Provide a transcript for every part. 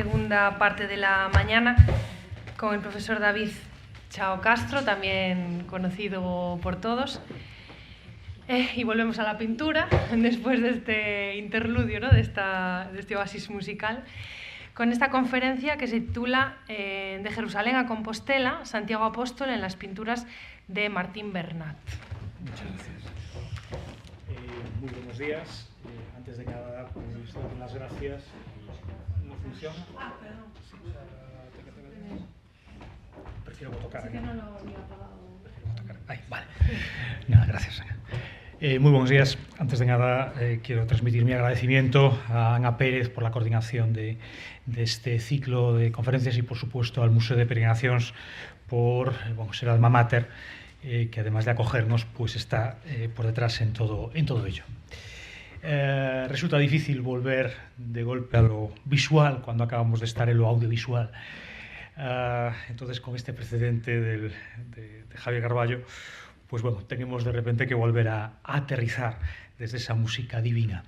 segunda parte de la mañana con el profesor David Chao Castro, también conocido por todos. Y volvemos a la pintura, después de este interludio, ¿no? de este oasis musical, con esta conferencia que se titula De Jerusalén a Compostela, Santiago Apóstol en las pinturas de Martín Bernat. Muchas gracias. Muy buenos días. Antes de nada, pues, dar las gracias. ¿No funciona? Perdón. Sí, prefiero tocar. Sí que no lo había apagado. Prefiero tocar. Ahí, vale. Nada, gracias. Muy buenos días. Antes de nada, quiero transmitir mi agradecimiento a Ana Pérez por la coordinación de este ciclo de conferencias y, por supuesto, al Museo de Peregrinacións por ser alma mater, que además de acogernos, pues está por detrás en todo ello. Resulta difícil volver de golpe a lo visual cuando acabamos de estar en lo audiovisual. Entonces, con este precedente de Javier Carballo, pues bueno, tenemos de repente que volver a aterrizar desde esa música divina.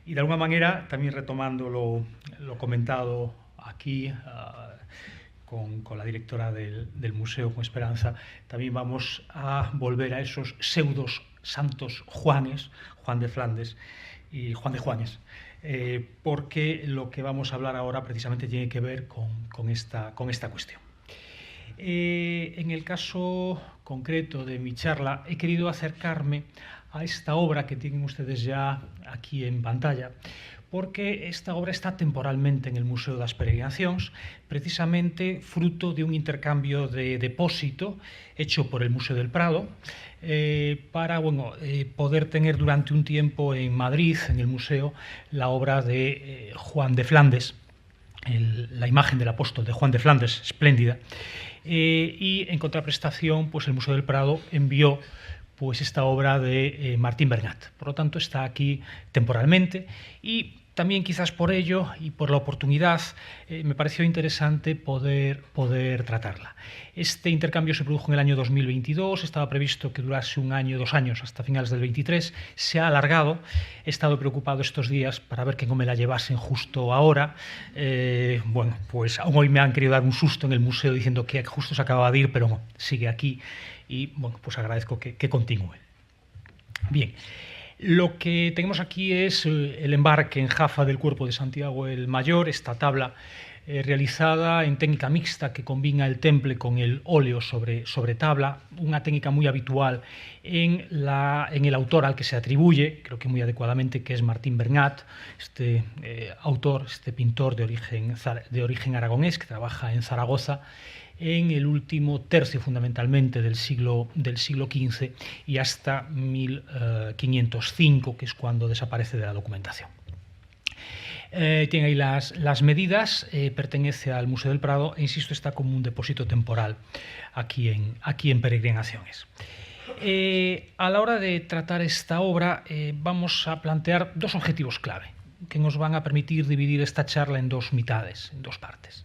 Y de alguna manera, también retomando lo comentado aquí con la directora del museo, con Esperanza, también vamos a volver a esos pseudos santos Juanes, Juan de Flandes y Juan de Juanes, porque lo que vamos a hablar ahora precisamente tiene que ver con esta cuestión. En el caso concreto de mi charla, he querido acercarme a esta obra que tienen ustedes ya aquí en pantalla, porque esta obra está temporalmente en el Museo das Peregrinacións, precisamente fruto de un intercambio de depósito hecho por el Museo del Prado, para poder tener durante un tiempo en Madrid, en el museo, la obra de Juan de Flandes, la imagen del apóstol de Juan de Flandes, espléndida, y en contraprestación, pues el Museo del Prado envió pues esta obra de Martín Bernat. Por lo tanto, está aquí temporalmente y también quizás por ello y por la oportunidad me pareció interesante poder tratarla. Este intercambio se produjo en el año 2022, estaba previsto que durase un año, 2 años, hasta finales del 23, se ha alargado. He estado preocupado estos días para ver que no me la llevasen justo ahora. Bueno, pues aún hoy me han querido dar un susto en el museo diciendo que justo se acababa de ir, pero no, sigue aquí y bueno, pues agradezco que continúe. Bien. Lo que tenemos aquí es el embarque en Jafa del cuerpo de Santiago el Mayor, esta tabla realizada en técnica mixta que combina el temple con el óleo sobre tabla, una técnica muy habitual en el autor al que se atribuye, creo que muy adecuadamente, que es Martín Bernat, este autor, este pintor de origen aragonés que trabaja en Zaragoza en el último tercio fundamentalmente del siglo XV y hasta 1505, que es cuando desaparece de la documentación. Tiene ahí las medidas, pertenece al Museo del Prado e, insisto, está como un depósito temporal aquí en Peregrinaciones. A la hora de tratar esta obra vamos a plantear 2 objetivos clave que nos van a permitir dividir esta charla en 2 mitades, en 2 partes.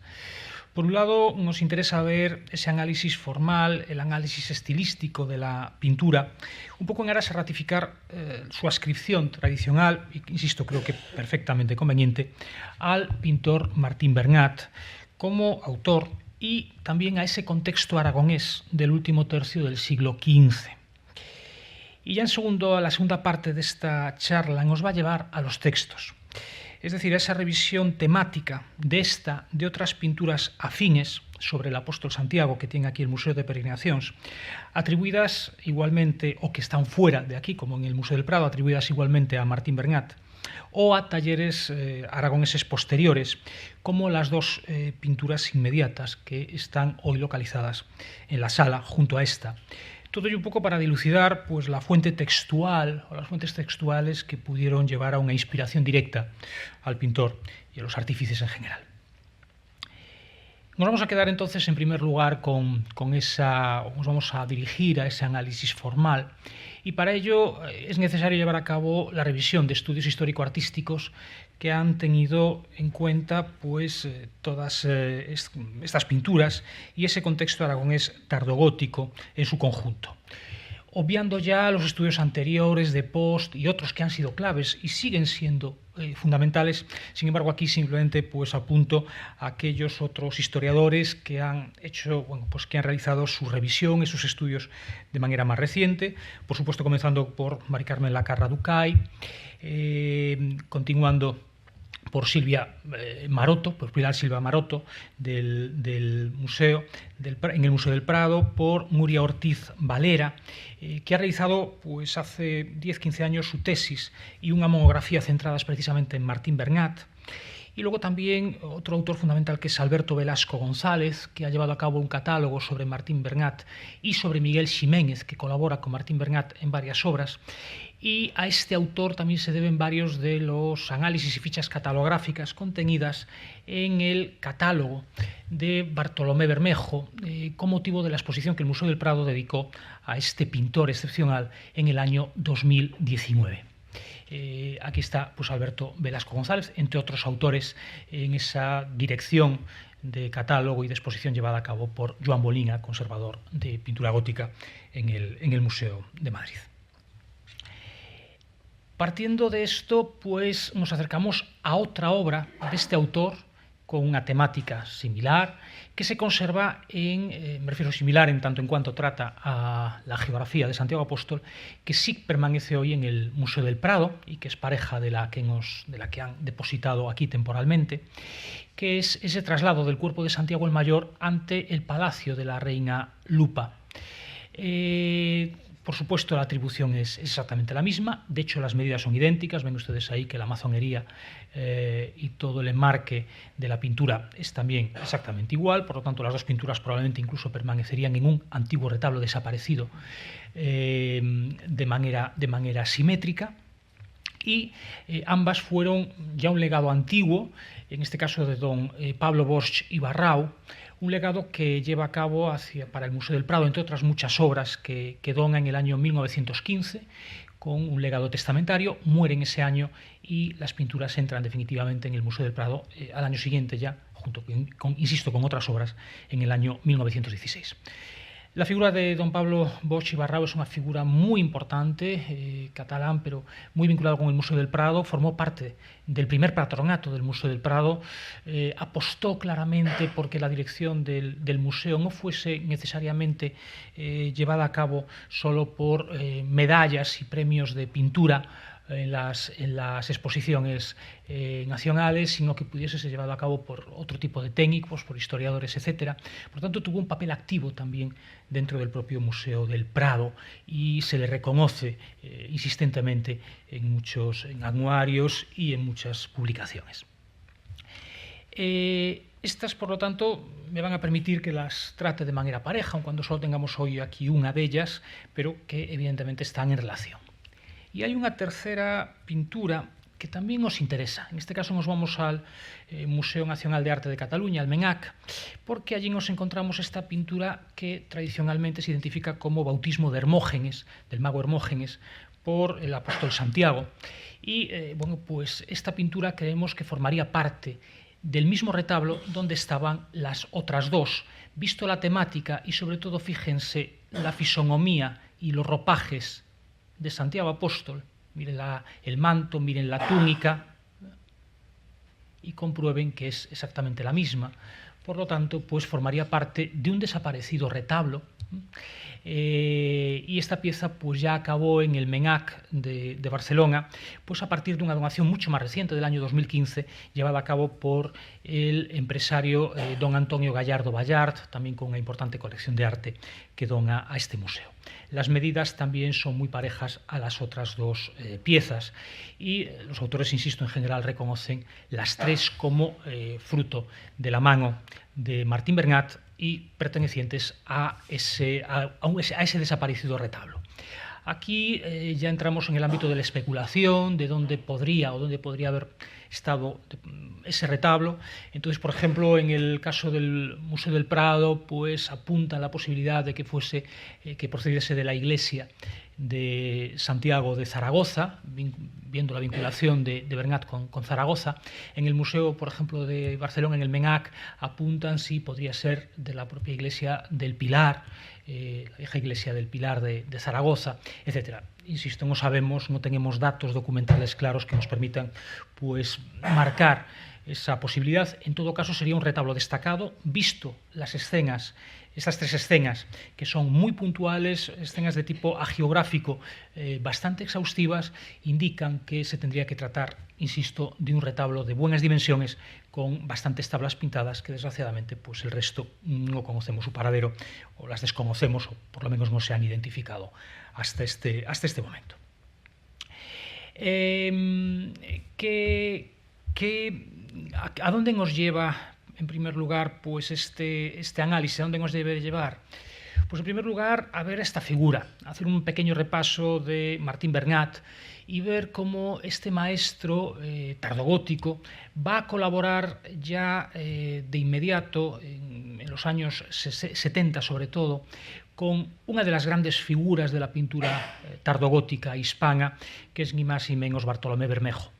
Por un lado, nos interesa ver ese análisis formal, el análisis estilístico de la pintura, un poco en aras a ratificar su adscripción tradicional, y insisto, creo que perfectamente conveniente, al pintor Martín Bernat como autor y también a ese contexto aragonés del último tercio del siglo XV. Y ya la segunda parte de esta charla nos va a llevar a los textos. Es decir, a esa revisión temática de esta, de otras pinturas afines sobre el apóstol Santiago que tiene aquí el Museo de Peregrinacións, atribuidas igualmente, o que están fuera de aquí, como en el Museo del Prado, atribuidas igualmente a Martín Bernat, o a talleres aragoneses posteriores, como las 2 pinturas inmediatas que están hoy localizadas en la sala junto a esta. Todo ello un poco para dilucidar pues, la fuente textual o las fuentes textuales que pudieron llevar a una inspiración directa al pintor y a los artífices en general. Nos vamos a quedar entonces en primer lugar nos vamos a dirigir a ese análisis formal y para ello es necesario llevar a cabo la revisión de estudios histórico-artísticos que han tenido en cuenta pues, todas estas pinturas y ese contexto aragonés tardogótico en su conjunto. obviando ya los estudios anteriores de Post y otros que han sido claves y siguen siendo fundamentales. Sin embargo, aquí simplemente pues apunto a aquellos otros historiadores que han hecho, bueno, pues que han realizado su revisión y sus estudios de manera más reciente, por supuesto comenzando por Mari Carmen Lacarra Ducay, continuando por Silvia Maroto, por Pilar Silva Maroto del museo en el Museo del Prado, por Nuria Ortiz Valera, que ha realizado pues hace 10-15 años su tesis y una monografía centradas precisamente en Martín Bernat. Y luego también otro autor fundamental que es Alberto Velasco González, que ha llevado a cabo un catálogo sobre Martín Bernat y sobre Miguel Ximénez, que colabora con Martín Bernat en varias obras. Y a este autor también se deben varios de los análisis y fichas catalográficas contenidas en el catálogo de Bartolomé Bermejo con motivo de la exposición que el Museo del Prado dedicó a este pintor excepcional en el año 2019. Aquí está pues, Alberto Velasco González, entre otros autores, en esa dirección de catálogo y de exposición llevada a cabo por Joan Bolina, conservador de pintura gótica en el Museo de Madrid. Partiendo de esto, pues nos acercamos a otra obra de este autor con una temática similar, que se conserva me refiero similar en tanto en cuanto trata a la geografía de Santiago Apóstol, que sí permanece hoy en el Museo del Prado y que es pareja de la que han depositado aquí temporalmente, que es ese traslado del cuerpo de Santiago el Mayor ante el palacio de la reina Lupa. Por supuesto, la atribución es exactamente la misma. De hecho, las medidas son idénticas. Ven ustedes ahí que la mazonería y todo el enmarque de la pintura es también exactamente igual. Por lo tanto, las dos pinturas probablemente incluso permanecerían en un antiguo retablo desaparecido de manera simétrica. Y ambas fueron ya un legado antiguo, en este caso de don Pablo Bosch y Barrau, un legado que lleva a cabo para el Museo del Prado, entre otras muchas obras que dona en el año 1915, con un legado testamentario, muere en ese año y las pinturas entran definitivamente en el Museo del Prado al año siguiente ya, junto con otras obras, en el año 1916. La figura de don Pablo Bosch y Barrau es una figura muy importante, catalán, pero muy vinculado con el Museo del Prado. Formó parte del primer patronato del Museo del Prado. Apostó claramente porque la dirección del museo no fuese necesariamente llevada a cabo solo por medallas y premios de pintura en las exposiciones nacionales, sino que pudiese ser llevado a cabo por otro tipo de técnicos, por historiadores, etc. Por tanto, tuvo un papel activo también dentro del propio Museo del Prado y se le reconoce insistentemente en anuarios y en muchas publicaciones. Estas, por lo tanto, me van a permitir que las trate de manera pareja, aun cuando solo tengamos hoy aquí una de ellas, pero que evidentemente están en relación. Y hay una tercera pintura que también nos interesa. En este caso nos vamos al Museo Nacional de Arte de Cataluña, al MENAC, porque allí nos encontramos esta pintura que tradicionalmente se identifica como Bautismo de Hermógenes, del mago Hermógenes, por el apóstol Santiago. Y bueno, pues esta pintura creemos que formaría parte del mismo retablo donde estaban las otras dos. Visto la temática y sobre todo, fíjense, la fisonomía y los ropajes de Santiago Apóstol, miren el manto, miren la túnica y comprueben que es exactamente la misma. Por lo tanto, pues formaría parte de un desaparecido retablo. Y esta pieza pues ya acabó en el MENAC de Barcelona, pues a partir de una donación mucho más reciente del año 2015, llevada a cabo por el empresario don Antonio Gallardo Ballard, también con una importante colección de arte que dona a este museo. Las medidas también son muy parejas a las otras dos piezas y los autores, insisto, en general reconocen las tres como fruto de la mano de Martín Bernat y pertenecientes a ese desaparecido retablo. Aquí ya entramos en el ámbito de la especulación, de dónde podría haber estado ese retablo. Entonces, por ejemplo, en el caso del Museo del Prado, pues apunta la posibilidad de que fuese, que procediese de la iglesia de Santiago de Zaragoza, viendo la vinculación de Bernat con Zaragoza. En el Museo, por ejemplo, de Barcelona, en el MENAC, apuntan si podría ser de la propia iglesia del Pilar, la vieja iglesia del Pilar de Zaragoza, etc. Insisto, no sabemos, no tenemos datos documentales claros que nos permitan pues marcar esa posibilidad. En todo caso, sería un retablo destacado, visto las escenas, estas tres escenas, que son muy puntuales, escenas de tipo hagiográfico bastante exhaustivas, indican que se tendría que tratar, insisto, de un retablo de buenas dimensiones, con bastantes tablas pintadas, que desgraciadamente pues el resto no conocemos su paradero, o las desconocemos, o por lo menos no se han identificado hasta este momento. ¿A dónde nos lleva, en primer lugar, pues este análisis? ¿A dónde nos debe llevar? Pues en primer lugar, a ver esta figura, hacer un pequeño repaso de Martín Bernat y ver cómo este maestro tardogótico va a colaborar ya de inmediato, en los años 70 sobre todo, con una de las grandes figuras de la pintura tardogótica hispana, que es ni más ni menos Bartolomé Bermejo.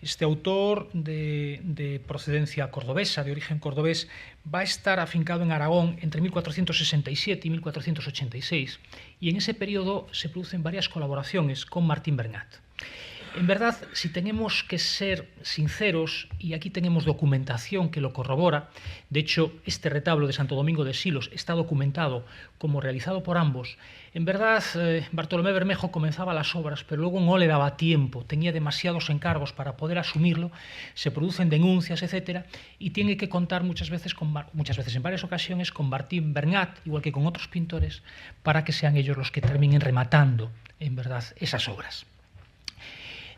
Este autor de procedencia cordobesa, de origen cordobés, va a estar afincado en Aragón entre 1467 y 1486, y en ese periodo se producen varias colaboraciones con Martín Bernat. En verdad, si tenemos que ser sinceros, y aquí tenemos documentación que lo corrobora, de hecho, este retablo de Santo Domingo de Silos está documentado como realizado por ambos. En verdad, Bartolomé Bermejo comenzaba las obras, pero luego no le daba tiempo, tenía demasiados encargos para poder asumirlo, se producen denuncias, etc., y tiene que contar muchas veces, en varias ocasiones, con Martín Bernat, igual que con otros pintores, para que sean ellos los que terminen rematando, en verdad, esas obras.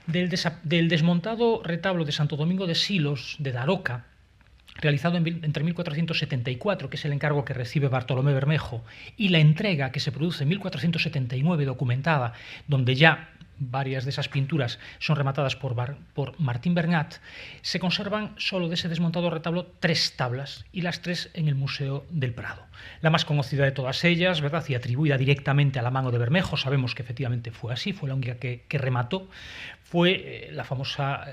Del desmontado retablo de Santo Domingo de Silos, de Daroca, realizado entre 1474, que es el encargo que recibe Bartolomé Bermejo, y la entrega que se produce en 1479, documentada, donde ya varias de esas pinturas son rematadas por Martín Bernat, se conservan solo de ese desmontado retablo 3 tablas, y las 3 en el Museo del Prado. La más conocida de todas ellas, ¿verdad?, y atribuida directamente a la mano de Bermejo, sabemos que efectivamente fue así, fue la única que remató, fue la famosa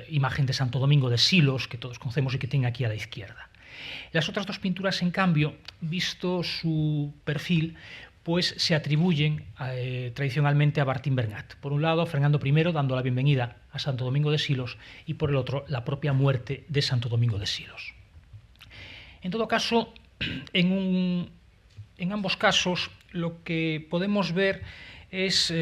imagen de Santo Domingo de Silos, que todos conocemos y que tiene aquí a la izquierda. Las otras 2 pinturas, en cambio, visto su perfil, pues se atribuyen tradicionalmente a Martín Bernat. Por un lado, Fernando I dando la bienvenida a Santo Domingo de Silos, y por el otro, la propia muerte de Santo Domingo de Silos. En todo caso, en ambos casos, lo que podemos ver es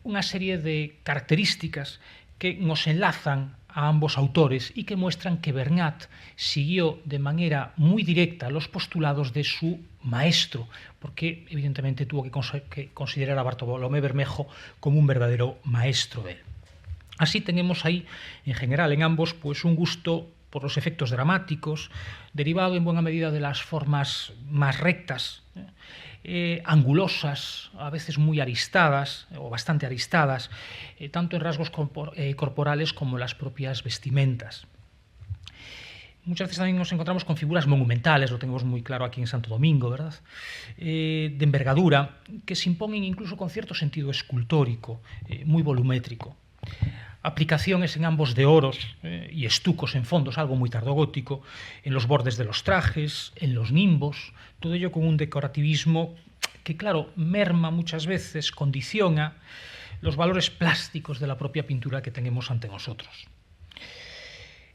una serie de características que nos enlazan a ambos autores y que muestran que Bernat siguió de manera muy directa los postulados de su maestro, porque evidentemente tuvo que considerar a Bartolomé Bermejo como un verdadero maestro de él. Así tenemos ahí, en general, en ambos, pues un gusto por los efectos dramáticos, derivado en buena medida de las formas más rectas, angulosas, a veces muy aristadas, o bastante aristadas, tanto en rasgos corporales como en las propias vestimentas. Muchas veces también nos encontramos con figuras monumentales, lo tenemos muy claro aquí en Santo Domingo, ¿verdad?, de envergadura, que se imponen incluso con cierto sentido escultórico, muy volumétrico. Aplicaciones en ambos de oros y estucos en fondos, algo muy tardogótico, en los bordes de los trajes, en los nimbos, todo ello con un decorativismo que, claro, merma muchas veces, condiciona los valores plásticos de la propia pintura que tenemos ante nosotros.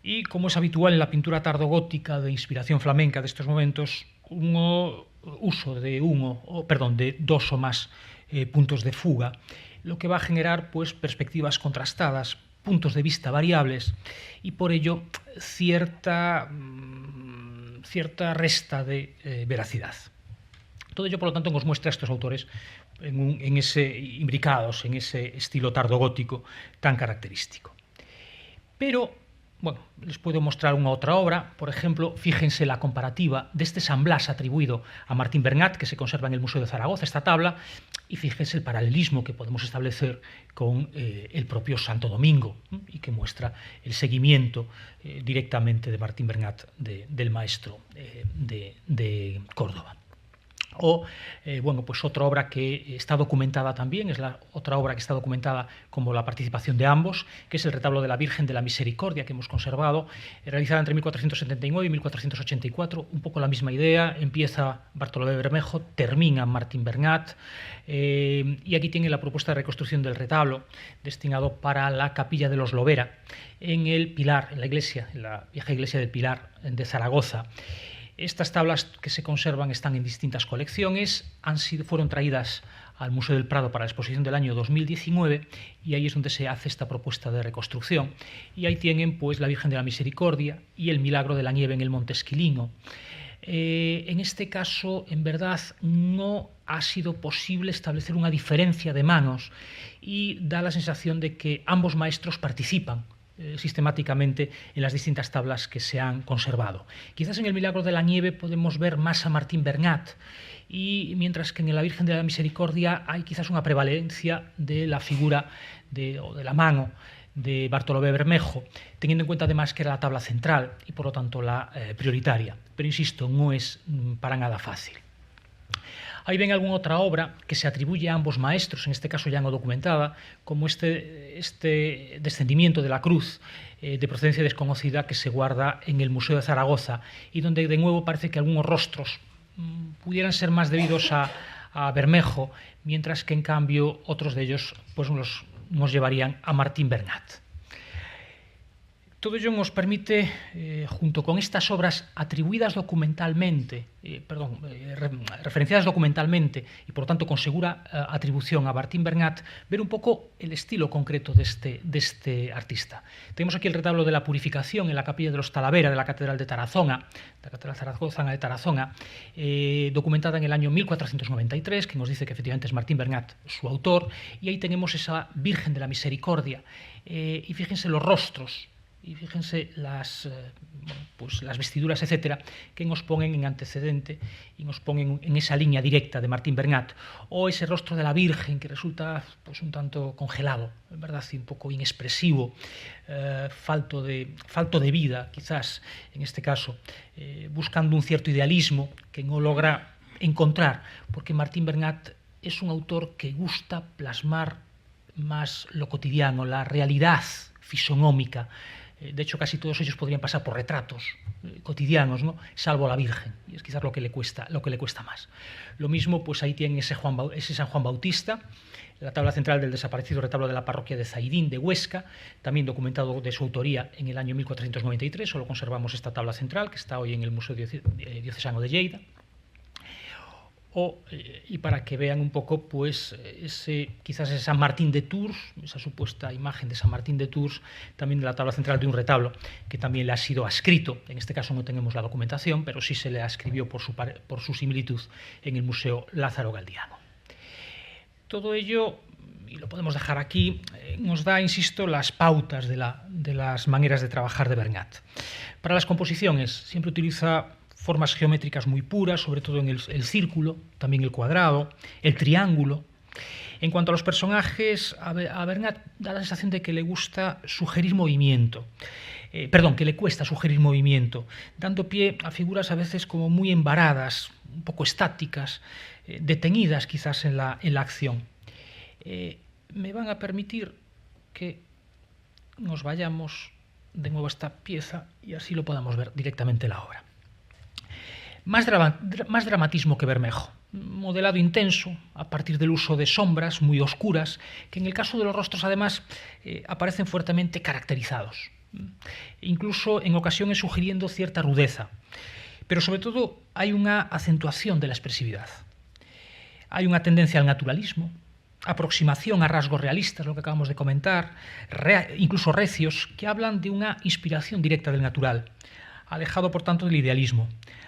Y como es habitual en la pintura tardogótica de inspiración flamenca de estos momentos, un uso de 2 o más puntos de fuga, lo que va a generar pues perspectivas contrastadas, puntos de vista variables, y por ello cierta resta de veracidad. Todo ello, por lo tanto, nos muestra a estos autores imbricados en ese estilo tardogótico tan característico. Pero bueno, les puedo mostrar unha outra obra. Por ejemplo, fíjense la comparativa deste San Blas atribuido a Martín Bernat, que se conserva en el Museo de Zaragoza, esta tabla, y fíjense el paralelismo que podemos establecer con el propio Santo Domingo, y que muestra el seguimiento directamente de Martín Bernat del maestro de Córdoba. O, bueno, pues otra obra que está documentada también, es la otra obra que está documentada como la participación de ambos, que es el retablo de la Virgen de la Misericordia que hemos conservado, realizada entre 1479 y 1484, un poco la misma idea, empieza Bartolomé Bermejo, termina Martín Bernat, y aquí tiene la propuesta de reconstrucción del retablo, destinado para la capilla de los Lovera, en el Pilar, en la iglesia, en la vieja iglesia del Pilar de Zaragoza. Estas tablas que se conservan están en distintas colecciones, fueron traídas al Museo del Prado para la exposición del año 2019 y ahí es donde se hace esta propuesta de reconstrucción. Y ahí tienen pues la Virgen de la Misericordia y el Milagro de la Nieve en el Monte Esquilino. En este caso, en verdad, no ha sido posible establecer una diferencia de manos y da la sensación de que ambos maestros participan sistemáticamente en las distintas tablas que se han conservado. Quizás en el Milagro de la Nieve podemos ver más a Martín Bernat, y mientras que en la Virgen de la Misericordia hay quizás una prevalencia de la figura o de la mano de Bartolomé Bermejo, teniendo en cuenta además que era la tabla central y por lo tanto la prioritaria. Pero insisto, no es para nada fácil. Ahí ven alguna otra obra que se atribuye a ambos maestros, en este caso ya no documentada, como este descendimiento de la cruz de procedencia desconocida que se guarda en el Museo de Zaragoza y donde de nuevo parece que algunos rostros pudieran ser más debidos a Bermejo, mientras que en cambio otros de ellos pues, nos llevarían a Martín Bernat. Todo ello nos permite, junto con estas obras atribuidas documentalmente, referenciadas documentalmente y por lo tanto con segura atribución a Martín Bernat, ver un poco el estilo concreto de este artista. Tenemos aquí el retablo de la Purificación en la capilla de los Talavera de la Catedral de Tarazona, la Catedral zaragozana de Tarazona, documentada en el año 1493, que nos dice que efectivamente es Martín Bernat su autor, y ahí tenemos esa Virgen de la Misericordia, y fíjense los rostros, y fíjense las vestiduras, etcétera, que nos ponen en antecedente y nos ponen en esa línea directa de Martín Bernat, o ese rostro de la Virgen que resulta pues, un tanto congelado, en verdad, y un poco inexpresivo, falto de vida, quizás, en este caso, buscando un cierto idealismo que no logra encontrar, porque Martín Bernat es un autor que gusta plasmar más lo cotidiano, la realidad fisonómica. De hecho, casi todos ellos podrían pasar por retratos cotidianos, ¿no? Salvo la Virgen, y es quizás lo que le cuesta más. Lo mismo, pues ahí tienen ese San Juan Bautista, la tabla central del desaparecido retablo de la parroquia de Zaidín de Huesca, también documentado de su autoría en el año 1493, solo conservamos esta tabla central, que está hoy en el Museo Diocesano de Lleida. Y para que vean un poco pues quizás ese San Martín de Tours, esa supuesta imagen de San Martín de Tours, también de la tabla central de un retablo que también le ha sido adscrito, en este caso no tenemos la documentación, pero sí se le ascribió por su similitud en el Museo Lázaro Galdiano. Todo ello, y lo podemos dejar aquí, nos da, insisto, las pautas de las maneras de trabajar de Bernat. Para las composiciones siempre utiliza formas geométricas muy puras, sobre todo en el círculo, también el cuadrado, el triángulo. En cuanto a los personajes, a Bernat da la sensación de que le gusta sugerir movimiento. Que le cuesta sugerir movimiento, dando pie a figuras a veces como muy embaradas, un poco estáticas, detenidas quizás en la acción. Me van a permitir que nos vayamos de nuevo a esta pieza y así lo podamos ver directamente en la obra. Más dramatismo que Bermejo, modelado intenso a partir del uso de sombras muy oscuras, que en el caso de los rostros además aparecen fuertemente caracterizados, incluso en ocasiones sugiriendo cierta rudeza, pero sobre todo hay una acentuación de la expresividad. Hay una tendencia al naturalismo, aproximación a rasgos realistas, lo que acabamos de comentar, incluso recios, que hablan de una inspiración directa del natural, alejado por tanto del idealismo.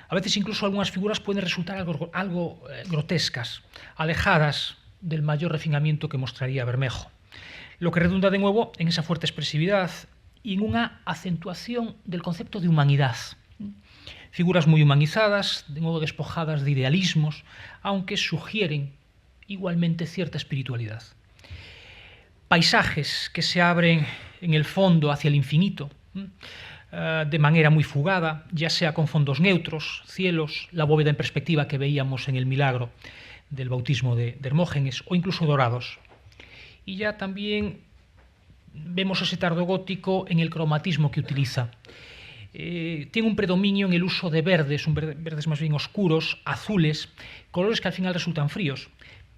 A veces incluso algunas figuras pueden resultar algo grotescas, alejadas del mayor refinamiento que mostraría Bermejo, lo que redunda de nuevo en esa fuerte expresividad y en una acentuación del concepto de humanidad. Figuras muy humanizadas, de nuevo despojadas de idealismos, aunque sugieren igualmente cierta espiritualidad. Paisajes que se abren en el fondo hacia el infinito, de manera muy fugada, ya sea con fondos neutros, cielos, la bóveda en perspectiva que veíamos en el milagro del bautismo de Hermógenes, o incluso dorados. Y ya también vemos ese tardogótico en el cromatismo que utiliza. Tiene un predominio en el uso de verdes, verdes más bien oscuros, azules, colores que al final resultan fríos,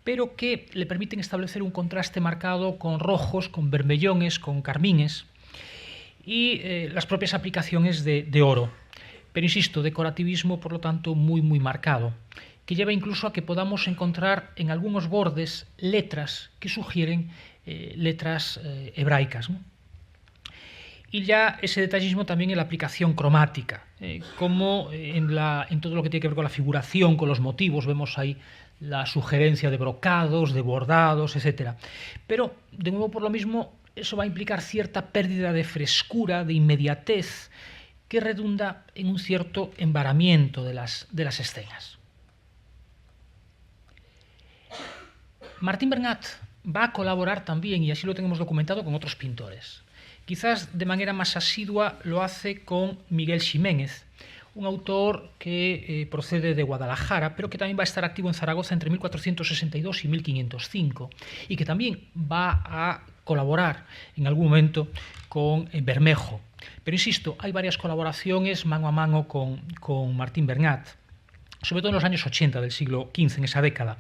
pero que le permiten establecer un contraste marcado con rojos, con bermellones, con carmines y las propias aplicaciones de oro. Pero insisto, decorativismo por lo tanto muy marcado, que lleva incluso a que podamos encontrar en algunos bordes letras que sugieren letras hebraicas, ¿no? Y ya ese detallismo también en la aplicación cromática, como en todo lo que tiene que ver con la figuración, con los motivos, vemos ahí la sugerencia de brocados, de bordados, etc. Pero, de nuevo, por lo mismo, eso va a implicar cierta pérdida de frescura, de inmediatez, que redunda en un cierto embaramiento de las escenas. Martín Bernat va a colaborar también, y así lo tenemos documentado, con otros pintores. Quizás de manera más asidua lo hace con Miguel Ximénez, un autor que procede de Guadalajara, pero que también va a estar activo en Zaragoza entre 1462 y 1505, y que también va a colaborar en algún momento con Bermejo. Pero insisto, hay varias colaboraciones mano a mano con Martín Bernat, sobre todo en los años 80 del siglo XV, en esa década.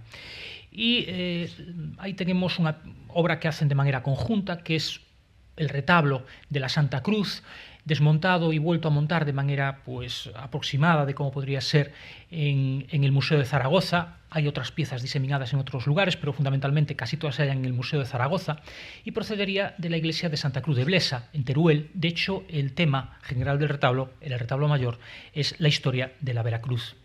Y ahí tenemos una obra que hacen de manera conjunta, que es el retablo de la Santa Cruz, desmontado y vuelto a montar de manera aproximada de cómo podría ser en el Museo de Zaragoza. Hay otras piezas diseminadas en otros lugares, pero fundamentalmente casi todas se hallan en el Museo de Zaragoza, y procedería de la iglesia de Santa Cruz de Blesa, en Teruel. De hecho, el tema general del retablo, el retablo mayor, es la historia de la Veracruz.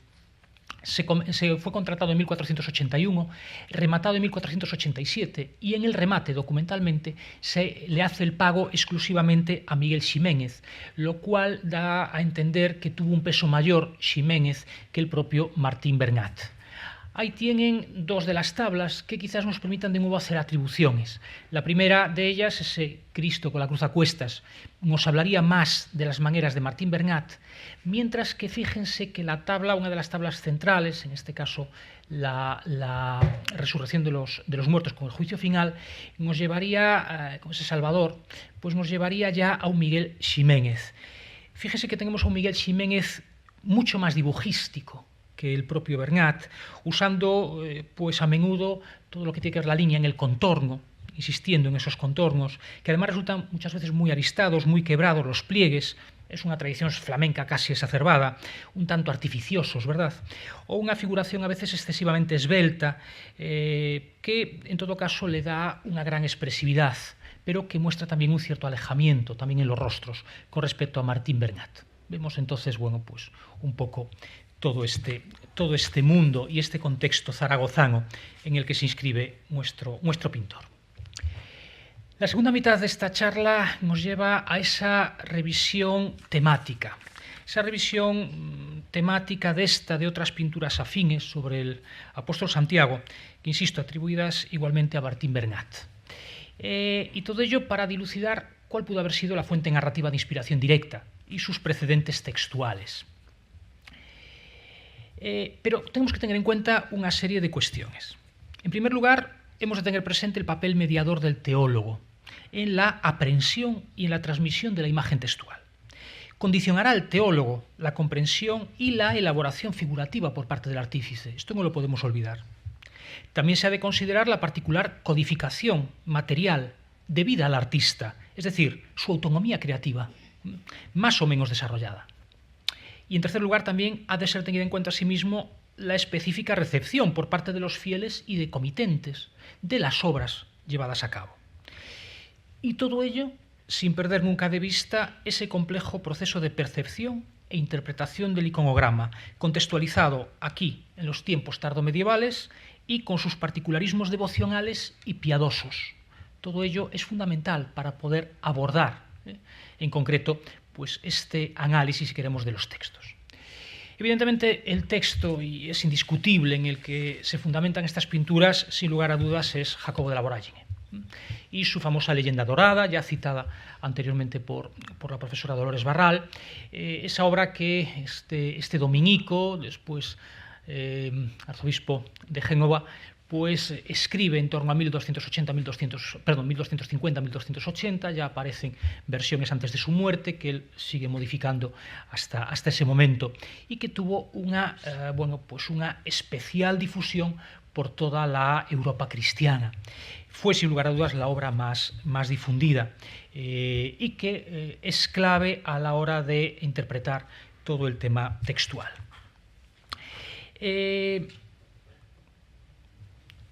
Se fue contratado en 1481, rematado en 1487, y en el remate, documentalmente, se le hace el pago exclusivamente a Miguel Ximénez, lo cual da a entender que tuvo un peso mayor Ximénez que el propio Martín Bernat. Ahí tienen dos de las tablas que quizás nos permitan de nuevo hacer atribuciones. La primera de ellas, ese Cristo con la cruz a cuestas, nos hablaría más de las maneras de Martín Bernat, mientras que fíjense que la tabla, una de las tablas centrales, en este caso la resurrección de los muertos con el juicio final, nos llevaría, con ese Salvador, pues nos llevaría ya a un Miguel Ximénez. Fíjense que tenemos a un Miguel Ximénez mucho más dibujístico que el propio Bernat, usando a menudo todo lo que tiene que ver la línea en el contorno, insistiendo en esos contornos, que además resultan muchas veces muy aristados, muy quebrados los pliegues. Es una tradición flamenca casi exacerbada, un tanto artificiosos, ¿verdad? O una figuración a veces excesivamente esbelta, que en todo caso le da una gran expresividad, pero que muestra también un cierto alejamiento, también en los rostros, con respecto a Martín Bernat. Vemos entonces, un poco todo este mundo y este contexto zaragozano en el que se inscribe nuestro pintor. La segunda mitad de esta charla nos lleva a esa revisión temática. Esa revisión temática de otras pinturas afines sobre el apóstol Santiago, que, insisto, atribuidas igualmente a Martín Bernat. Y todo ello para dilucidar cuál pudo haber sido la fuente narrativa de inspiración directa y sus precedentes textuales. Pero tenemos que tener en cuenta una serie de cuestiones. En primer lugar, hemos de tener presente el papel mediador del teólogo en la aprehensión y en la transmisión de la imagen textual. Condicionará al teólogo la comprensión y la elaboración figurativa por parte del artífice. Esto no lo podemos olvidar. También se ha de considerar la particular codificación material debida al artista, es decir, su autonomía creativa, más o menos desarrollada. Y en tercer lugar, también ha de ser tenida en cuenta asimismo la específica recepción por parte de los fieles y de comitentes de las obras llevadas a cabo. Y todo ello sin perder nunca de vista ese complejo proceso de percepción e interpretación del iconograma, contextualizado aquí en los tiempos tardomedievales y con sus particularismos devocionales y piadosos. Todo ello es fundamental para poder abordar En concreto, pues este análisis, si queremos, de los textos. Evidentemente, el texto, y es indiscutible, en el que se fundamentan estas pinturas, sin lugar a dudas, es Jacobo de la Voragine. Y su famosa Leyenda Dorada, ya citada anteriormente por la profesora Dolores Barral, esa obra que este dominico, después arzobispo de Génova, pues escribe en torno a 1250-1280, ya aparecen versiones antes de su muerte, que él sigue modificando hasta ese momento, y que tuvo una especial difusión por toda la Europa cristiana. Fue, sin lugar a dudas, la obra más difundida y que es clave a la hora de interpretar todo el tema textual.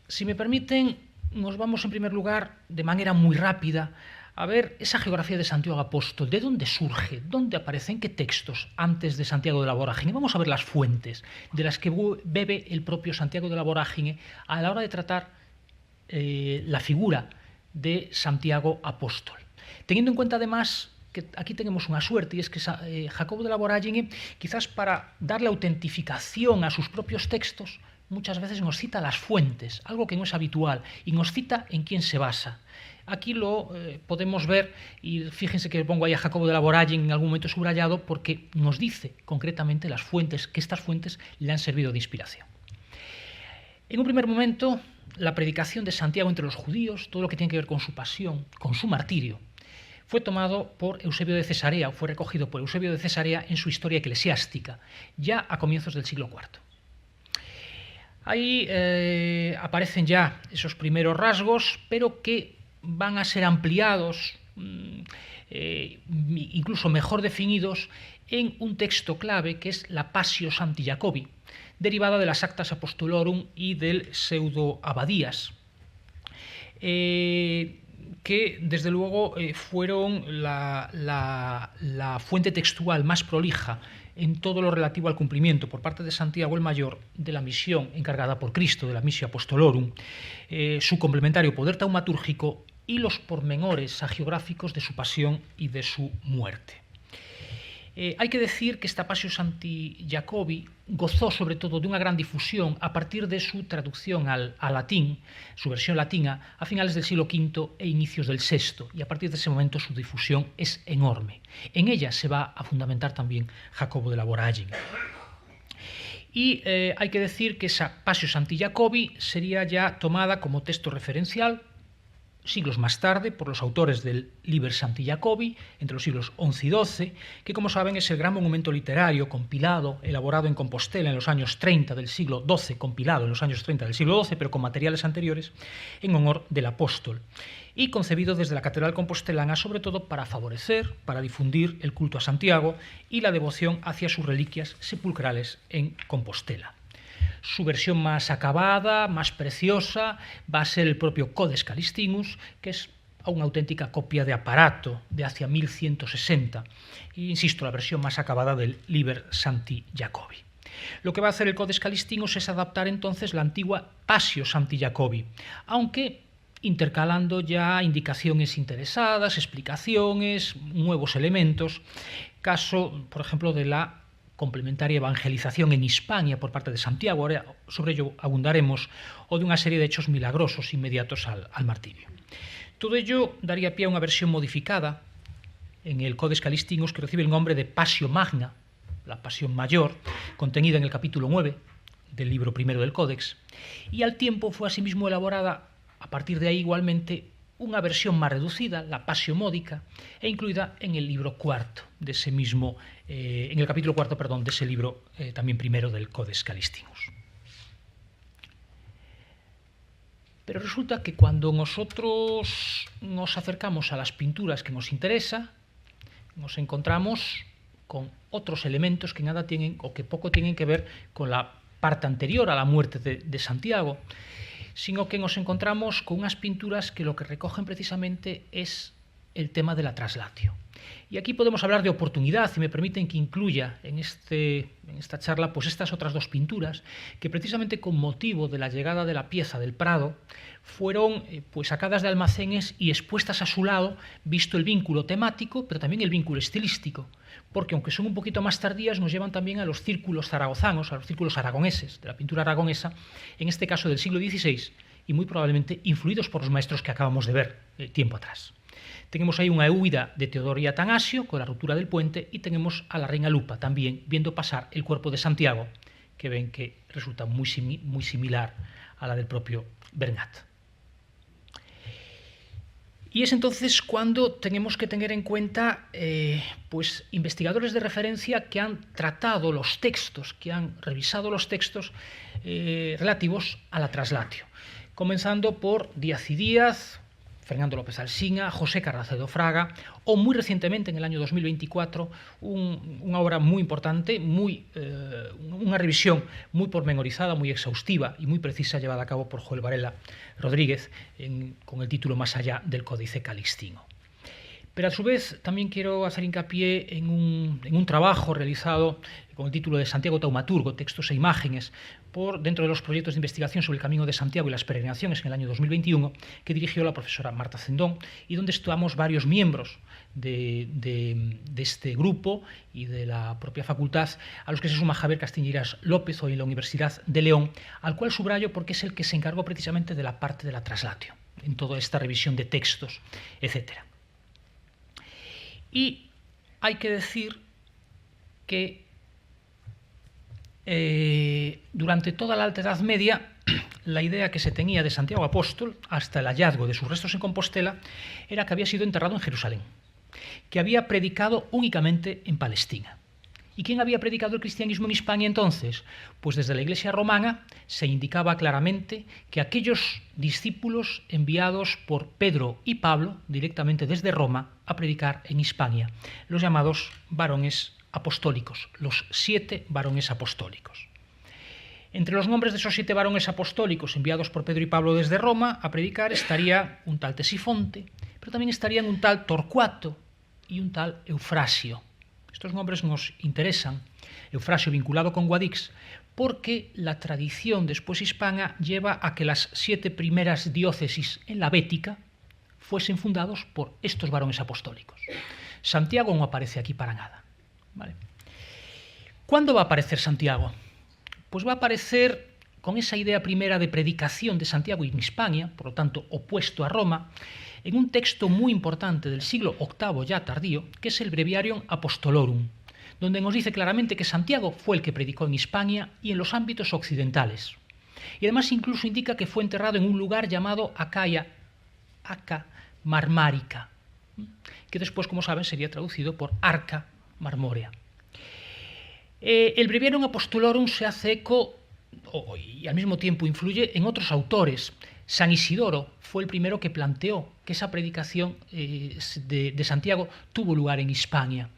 Si me permiten, nos vamos en primer lugar, de manera muy rápida, a ver esa geografía de Santiago Apóstol. ¿De dónde surge? ¿Dónde aparece? ¿En qué textos antes de Santiago de la Voragine? Vamos a ver las fuentes de las que bebe el propio Santiago de la Voragine a la hora de tratar la figura de Santiago Apóstol. Teniendo en cuenta, además, que aquí tenemos una suerte, y es que Jacobo de la Voragine, quizás para darle autentificación a sus propios textos, muchas veces nos cita las fuentes, algo que no es habitual, y nos cita en quién se basa. Aquí lo podemos ver, y fíjense que pongo ahí a Jacobo de la Voragine en algún momento subrayado, porque nos dice concretamente las fuentes, que estas fuentes le han servido de inspiración. En un primer momento, la predicación de Santiago entre los judíos, todo lo que tiene que ver con su pasión, con su martirio, fue tomado por Eusebio de Cesarea, fue recogido por Eusebio de Cesarea en su Historia Eclesiástica, ya a comienzos del siglo IV. Ahí aparecen ya esos primeros rasgos, pero que van a ser ampliados, incluso mejor definidos, en un texto clave que es la Passio Sancti Jacobi, derivada de las Actas Apostolorum y del Pseudo Abadías, que desde luego fueron la fuente textual más prolija en todo lo relativo al cumplimiento por parte de Santiago el Mayor de la misión encargada por Cristo, de la Missio Apostolorum, su complementario poder taumatúrgico y los pormenores hagiográficos de su pasión y de su muerte. Hay que decir que esta Passio Sancti Jacobi gozó sobre todo de una gran difusión a partir de su traducción al latín, su versión latina, a finales del siglo V e inicios del VI, y a partir de ese momento su difusión es enorme. En ella se va a fundamentar también Jacobo de la Voragine. Y hay que decir que esa Passio Sancti Jacobi sería ya tomada como texto referencial siglos más tarde por los autores del Liber Sancti Jacobi, entre los siglos XI y XII, que, como saben, es el gran monumento literario compilado, elaborado en Compostela en los años 30 del siglo XII, compilado en los años 30 del siglo XII, pero con materiales anteriores, en honor del apóstol, y concebido desde la Catedral Compostelana, sobre todo para favorecer, para difundir el culto a Santiago y la devoción hacia sus reliquias sepulcrales en Compostela. Su versión más acabada, más preciosa, va a ser el propio Codex Calistinus, que es una auténtica copia de aparato de hacia 1160. E, insisto, la versión más acabada del Liber Sancti Jacobi. Lo que va a hacer el Codex Calistinus es adaptar entonces la antigua Passio Sancti Jacobi, aunque intercalando ya indicaciones interesadas, explicaciones, nuevos elementos, caso, por ejemplo, de la complementaria evangelización en Hispania por parte de Santiago, ahora sobre ello abundaremos, o de una serie de hechos milagrosos inmediatos al martirio. Todo ello daría pie a una versión modificada en el Codex Calistinus que recibe el nombre de Passio Magna, la Pasión Mayor, contenida en el capítulo 9 del libro primero del Codex, y al tiempo fue asimismo elaborada a partir de ahí igualmente una versión más reducida, la Passio Módica, e incluida en el libro cuarto de ese mismo, en el capítulo cuarto, perdón, de ese libro también primero del Codex Calistinus. Pero resulta que cuando nosotros nos acercamos a las pinturas que nos interesa, nos encontramos con otros elementos que nada tienen o que poco tienen que ver con la parte anterior a la muerte de Santiago, sino que nos encontramos con unas pinturas que lo que recogen precisamente es el tema de la traslatio. Y aquí podemos hablar de oportunidad, y me permiten que incluya en esta charla pues estas otras dos pinturas que precisamente con motivo de la llegada de la pieza del Prado fueron pues sacadas de almacenes y expuestas a su lado, visto el vínculo temático, pero también el vínculo estilístico, porque aunque son un poquito más tardías, nos llevan también a los círculos zaragozanos, a los círculos aragoneses, de la pintura aragonesa, en este caso del siglo XVI, y muy probablemente influidos por los maestros que acabamos de ver tiempo atrás. Tenemos aí unha Eúida de Teodoro y Atanasio con la ruptura del puente y tenemos a la reina Lupa también viendo pasar el cuerpo de Santiago, que ven que resulta muy similar a la del propio Bernat. Y es entonces cuando tenemos que tener en cuenta pues investigadores de referencia que han tratado los textos, que han revisado los textos relativos a la traslatio, comenzando por Díaz y Díaz, Fernando López Alsina, José Carracedo Fraga, o muy recientemente, en el año 2024, una obra muy importante, una revisión muy pormenorizada, muy exhaustiva y muy precisa llevada a cabo por Joel Varela Rodríguez con el título Más allá del Códice Calixtino. Pero a su vez también quiero hacer hincapié en un trabajo realizado con el título de Santiago Taumaturgo, textos e imágenes, dentro de los proyectos de investigación sobre el Camino de Santiago y las peregrinaciones en el año 2021, que dirigió la profesora Marta Cendón, y donde estamos varios miembros de este grupo y de la propia facultad, a los que se suma Javier Castiñeiras López, hoy en la Universidad de León, al cual subrayo porque es el que se encargó precisamente de la parte de la traslatio, en toda esta revisión de textos, etc. Y hay que decir que durante toda la Alta Edad Media, la idea que se tenía de Santiago Apóstol, hasta el hallazgo de sus restos en Compostela, era que había sido enterrado en Jerusalén, que había predicado únicamente en Palestina. ¿Y quién había predicado el cristianismo en Hispania entonces? Pues desde la Iglesia romana se indicaba claramente que aquellos discípulos enviados por Pedro y Pablo directamente desde Roma a predicar en Hispania, los llamados varones apostólicos, los 7 varones apostólicos. Entre los nombres de esos 7 varones apostólicos enviados por Pedro y Pablo desde Roma a predicar estaría un tal Tesifonte, pero también estarían un tal Torcuato y un tal Eufrasio. Estos nombres nos interesan. Eufrasio vinculado con Guadix, porque la tradición después hispana lleva a que las 7 primeras diócesis en la Bética fuesen fundados por estos varones apostólicos. Santiago no aparece aquí para nada. ¿Vale? ¿Cuándo va a aparecer Santiago? Pues va a aparecer con esa idea primera de predicación de Santiago en Hispania, por lo tanto opuesto a Roma, en un texto muy importante del siglo VIII ya tardío, que es el Breviarium Apostolorum, donde nos dice claramente que Santiago fue el que predicó en Hispania y en los ámbitos occidentales. Y además incluso indica que fue enterrado en un lugar llamado Acaia Marmárica, que después, como saben, sería traducido por Arca Marmórea. El Breviarium Apostolorum se hace eco y al mismo tiempo influye en otros autores. San Isidoro fue el primero que planteó que esa predicación de Santiago tuvo lugar en Hispania.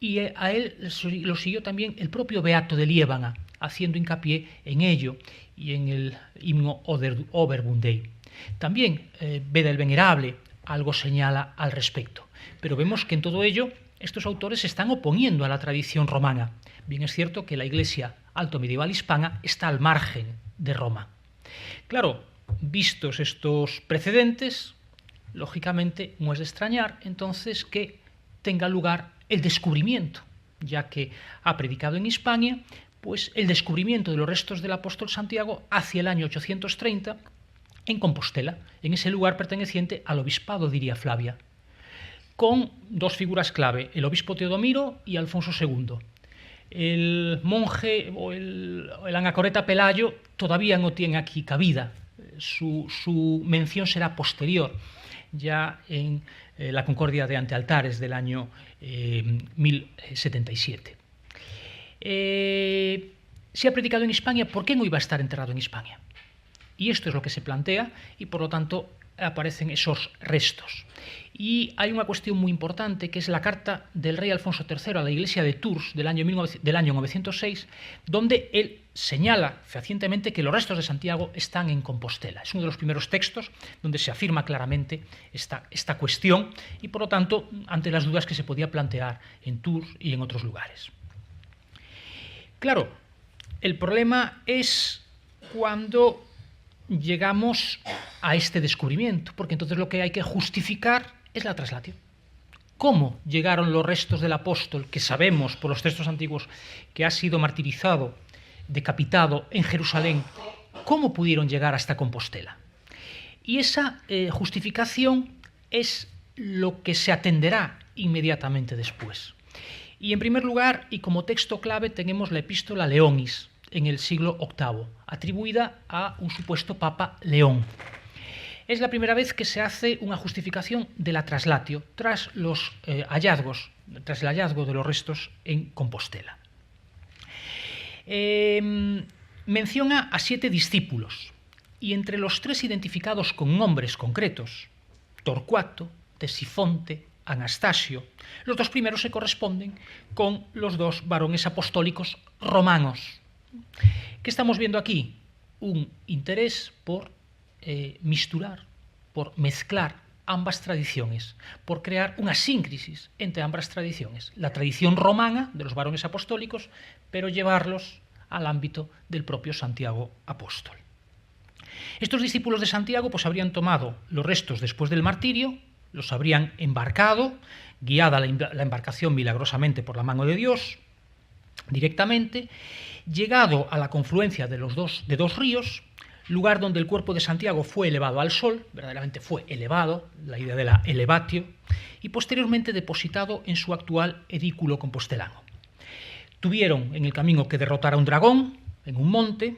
Y a él lo siguió también el propio Beato de Liébana, haciendo hincapié en ello y en el himno Oberbundei. También Beda el Venerable algo señala al respecto. Pero vemos que en todo ello estos autores se están oponiendo a la tradición romana. Bien es cierto que la Iglesia alto medieval hispana está al margen de Roma. Claro, vistos estos precedentes, lógicamente no es de extrañar entonces que tenga lugar el descubrimiento, ya que ha predicado en Hispania, pues el descubrimiento de los restos del apóstol Santiago hacia el año 830 en Compostela, en ese lugar perteneciente al obispado de Iria Flavia, con 2 figuras clave, el obispo Teodomiro y Alfonso II. El monje o el anacoreta Pelayo todavía no tiene aquí cabida. Su mención será posterior, ya en la Concordia de Antealtares del año 1077. Si ha predicado en Hispania, ¿por qué no iba a estar enterrado en Hispania? Y esto es lo que se plantea y, por lo tanto, aparecen esos restos. Y hay una cuestión muy importante, que es la carta del rey Alfonso III a la iglesia de Tours del año 906, donde él señala fehacientemente que los restos de Santiago están en Compostela. Es uno de los primeros textos donde se afirma claramente esta cuestión y, por lo tanto, ante las dudas que se podía plantear en Tours y en otros lugares. Claro, el problema es cuando llegamos a este descubrimiento, porque entonces lo que hay que justificar es la traslatio. ¿Cómo llegaron los restos del apóstol, que sabemos por los textos antiguos que ha sido martirizado, decapitado en Jerusalén? ¿Cómo pudieron llegar hasta Compostela? Y esa justificación es lo que se atenderá inmediatamente después. Y en primer lugar, y como texto clave, tenemos la epístola Leonis, en el siglo VIII, atribuida a un supuesto papa León. Es la primera vez que se hace una justificación de la traslatio tras el hallazgo de los restos en Compostela. Menciona a 7 discípulos, y entre los 3 identificados con nombres concretos, Torcuato, Tesifonte, Anastasio, los 2 primeros se corresponden con los 2 varones apostólicos romanos. ¿Qué estamos viendo aquí? Un interés por misturar, por mezclar ambas tradiciones, por crear una síncresis entre ambas tradiciones, la tradición romana de los varones apostólicos, pero llevarlos al ámbito del propio Santiago apóstol. Estos discípulos de Santiago pues habrían tomado los restos después del martirio, los habrían embarcado, guiada la embarcación milagrosamente por la mano de Dios, directamente, llegado a la confluencia de dos ríos, lugar donde el cuerpo de Santiago fue elevado al sol, verdaderamente fue elevado, la idea de la elevatio, y posteriormente depositado en su actual edículo compostelano. Tuvieron en el camino que derrotar a un dragón en un monte,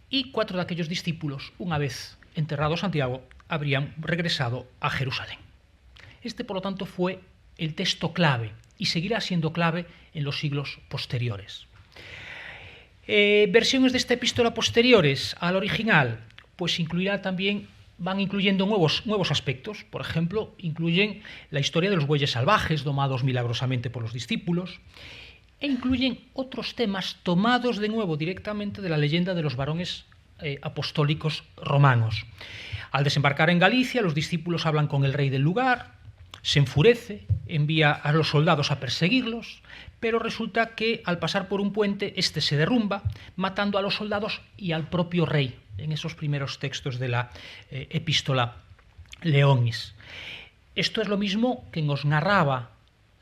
y 4 de aquellos discípulos, una vez enterrado Santiago, habrían regresado a Jerusalén. Este, por lo tanto, fue el texto clave y seguirá siendo clave en los siglos posteriores. Versiones de esta epístola posteriores al original, pues van incluyendo nuevos aspectos. Por ejemplo, incluyen la historia de los bueyes salvajes domados milagrosamente por los discípulos, e incluyen otros temas tomados de nuevo directamente de la leyenda de los varones apostólicos romanos. Al desembarcar en Galicia, los discípulos hablan con el rey del lugar, se enfurece, envía a los soldados a perseguirlos, pero resulta que al pasar por un puente, este se derrumba, matando a los soldados y al propio rey, en esos primeros textos de la epístola Leonis. Esto es lo mismo que nos narraba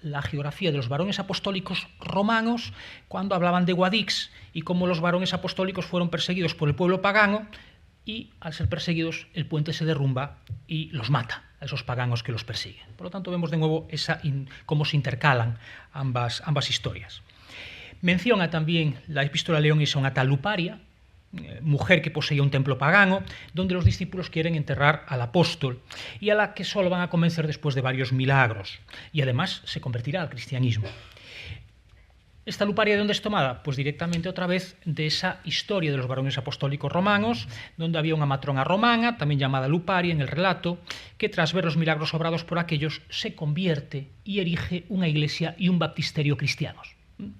la geografía de los varones apostólicos romanos cuando hablaban de Guadix y cómo los varones apostólicos fueron perseguidos por el pueblo pagano, y al ser perseguidos el puente se derrumba y los mata a esos paganos que los persiguen. Por lo tanto, vemos de nuevo cómo se intercalan ambas historias. Menciona también la epístola Leonis a una tal Luparia, mujer que poseía un templo pagano, donde los discípulos quieren enterrar al apóstol y a la que solo van a convencer después de varios milagros, y además se convertirá al cristianismo. ¿Esta Luparia de dónde es tomada? Pues directamente otra vez de esa historia de los varones apostólicos romanos, donde había una matrona romana, también llamada Luparia en el relato, que tras ver los milagros obrados por aquellos, se convierte y erige una iglesia y un baptisterio cristianos.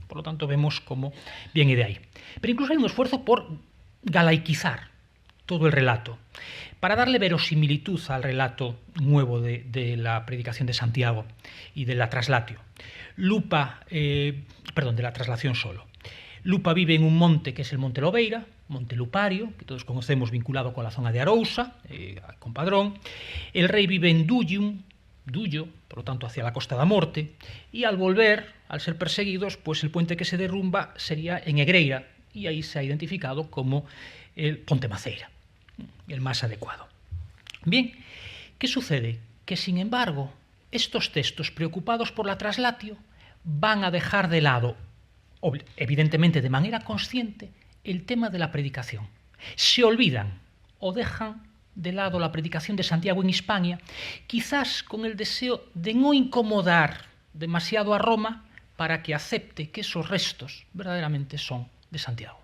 Por lo tanto, vemos cómo viene de ahí. Pero incluso hay un esfuerzo por galaiquizar todo el relato, para darle verosimilitud al relato nuevo de la predicación de Santiago y de la traslatio. De la traslación solo. Lupa vive en un monte que es el Monte Lobeira, Monte Lupario, que todos conocemos, vinculado con la zona de Arousa, con Padrón. El rey vive en Dullo, por lo tanto hacia la Costa da Morte, y al volver, al ser perseguidos, pues el puente que se derrumba sería en Egreira, y ahí se ha identificado como el Ponte Maceira, el más adecuado. Bien, ¿qué sucede? Que sin embargo, estos textos, preocupados por la traslatio, van a dejar de lado, evidentemente de manera consciente, el tema de la predicación. Se olvidan o dejan de lado la predicación de Santiago en Hispania, quizás con el deseo de no incomodar demasiado a Roma para que acepte que esos restos verdaderamente son de Santiago.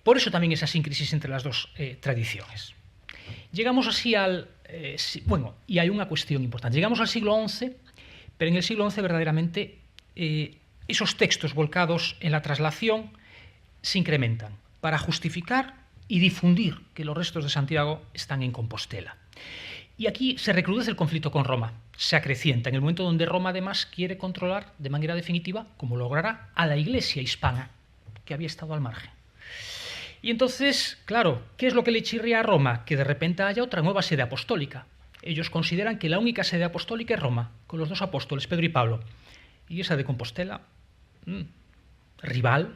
Por eso también esa síncresis entre las dos tradiciones. Llegamos así al... bueno, y hay una cuestión importante. Llegamos al siglo XI, pero en el siglo XI verdaderamente esos textos volcados en la traslación se incrementan para justificar y difundir que los restos de Santiago están en Compostela. Y aquí se recrudece el conflicto con Roma, se acrecienta en el momento donde Roma además quiere controlar de manera definitiva, como logrará, a la Iglesia hispana, que había estado al margen. Y entonces, claro, ¿qué es lo que le chirría a Roma? Que de repente haya otra nueva sede apostólica. Ellos consideran que la única sede apostólica es Roma, con los dos apóstoles, Pedro y Pablo. Y esa de Compostela, rival.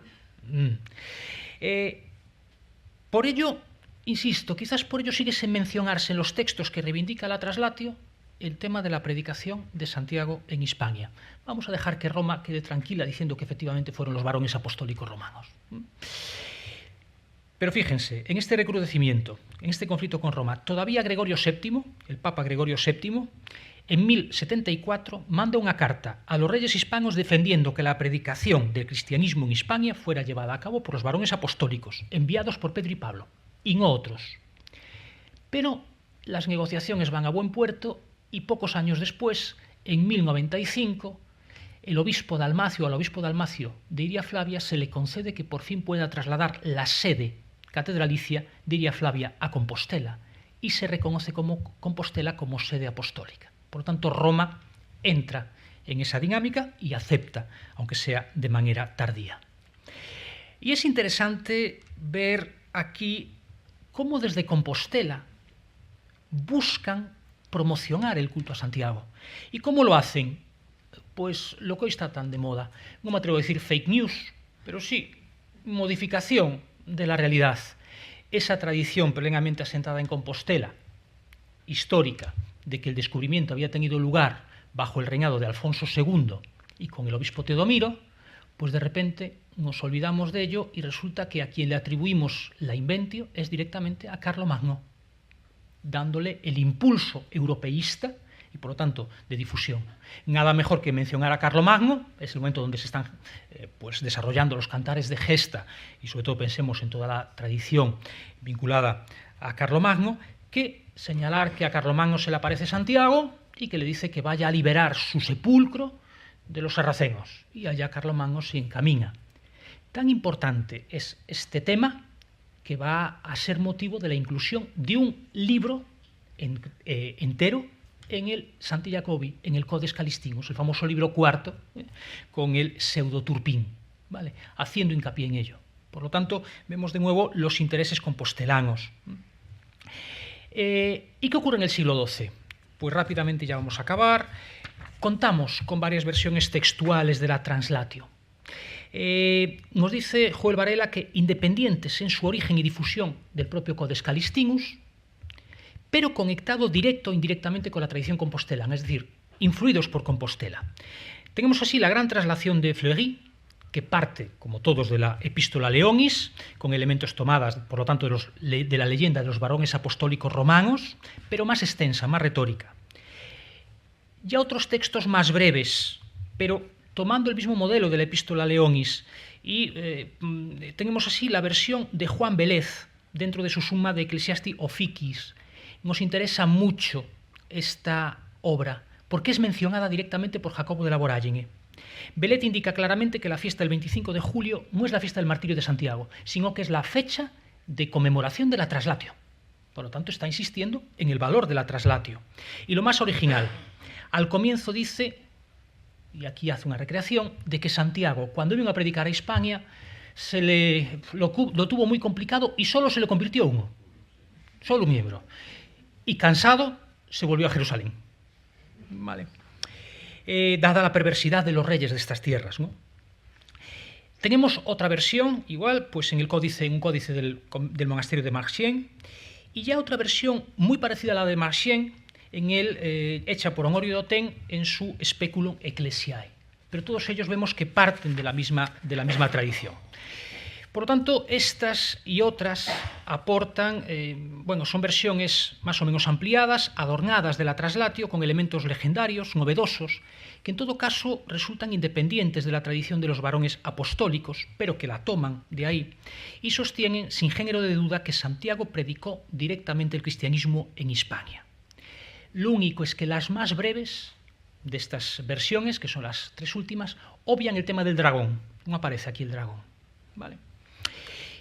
Por ello, insisto, quizás por ello sigue sin mencionarse en los textos que reivindica la Traslatio el tema de la predicación de Santiago en Hispania. Vamos a dejar que Roma quede tranquila diciendo que efectivamente fueron los varones apostólicos romanos. Pero fíjense, en este recrudecimiento, en este conflicto con Roma, todavía Gregorio VII, el Papa Gregorio VII, en 1074 manda una carta a los reyes hispanos defendiendo que la predicación del cristianismo en Hispania fuera llevada a cabo por los varones apostólicos, enviados por Pedro y Pablo, y no otros. Pero las negociaciones van a buen puerto y pocos años después, en 1095, al obispo Dalmacio de Iria Flavia se le concede que por fin pueda trasladar la sede catedralicia de Iria Flavia a Compostela y se reconoce como Compostela como sede apostólica. Por lo tanto, Roma entra en esa dinámica y acepta, aunque sea de manera tardía. Y es interesante ver aquí cómo desde Compostela buscan promocionar el culto a Santiago. ¿Y cómo lo hacen? Pues lo que hoy está tan de moda. No me atrevo a decir fake news, pero sí modificación de la realidad. Esa tradición plenamente asentada en Compostela, histórica, de que el descubrimiento había tenido lugar bajo el reinado de Alfonso II y con el obispo Teodomiro, pues de repente nos olvidamos de ello y resulta que a quien le atribuimos la inventio es directamente a Carlomagno, dándole el impulso europeísta y por lo tanto de difusión. Nada mejor que mencionar a Carlomagno, es el momento donde se están pues desarrollando los cantares de gesta y sobre todo pensemos en toda la tradición vinculada a Carlomagno, que señalar que a Carlomagno se le aparece Santiago y que le dice que vaya a liberar su sepulcro de los sarracenos, y allá Carlomagno se encamina. Tan importante es este tema que va a ser motivo de la inclusión de un libro entero en el Santi Jacobi, en el Codex Calistinus, el famoso libro cuarto, con el Pseudo-Turpín, ¿vale? Haciendo hincapié en ello. Por lo tanto, vemos de nuevo los intereses compostelanos. ¿Y qué ocurre en el siglo XII? Pues rápidamente ya vamos a acabar. Contamos con varias versiones textuales de la Translatio. Nos dice Joel Varela que independientes en su origen y difusión del propio Codex Calistinus, pero conectado directo o indirectamente con la tradición compostelana, es decir, influidos por Compostela. Tenemos así la gran traslación de Fleury, que parte, como todos, de la Epístola Leonis, con elementos tomados, por lo tanto, de la leyenda de los varones apostólicos romanos, pero más extensa, más retórica. Ya otros textos más breves, pero tomando el mismo modelo de la Epístola Leonis, y tenemos así la versión de Juan Vélez, dentro de su Summa de Ecclesiasti Officiis. Nos interesa mucho esta obra, porque es mencionada directamente por Jacobo de la Voragine. Vélez indica claramente que la fiesta del 25 de julio no es la fiesta del martirio de Santiago, sino que es la fecha de conmemoración de la Traslatio. Por lo tanto, está insistiendo en el valor de la Traslatio. Y lo más original, al comienzo dice, y aquí hace una recreación, de que Santiago, cuando vino a predicar a Hispania, lo tuvo muy complicado y solo se le convirtió uno, solo un miembro. Y cansado, se volvió a Jerusalén. Vale. Dada la perversidad de los reyes de estas tierras, ¿no? Tenemos otra versión, igual, pues en un códice del monasterio de Marchiennes, y ya otra versión muy parecida a la de Marchiennes, hecha por Honorio d'Autun en su Speculum Ecclesiae. Pero todos ellos vemos que parten de la misma tradición. Por lo tanto, estas y otras aportan, son versiones más o menos ampliadas, adornadas de la traslatio, con elementos legendarios, novedosos, que en todo caso resultan independientes de la tradición de los varones apostólicos, pero que la toman de ahí, y sostienen sin género de duda que Santiago predicó directamente el cristianismo en Hispania. Lo único es que las más breves de estas versiones, que son las tres últimas, obvian el tema del dragón. No aparece aquí el dragón, ¿vale?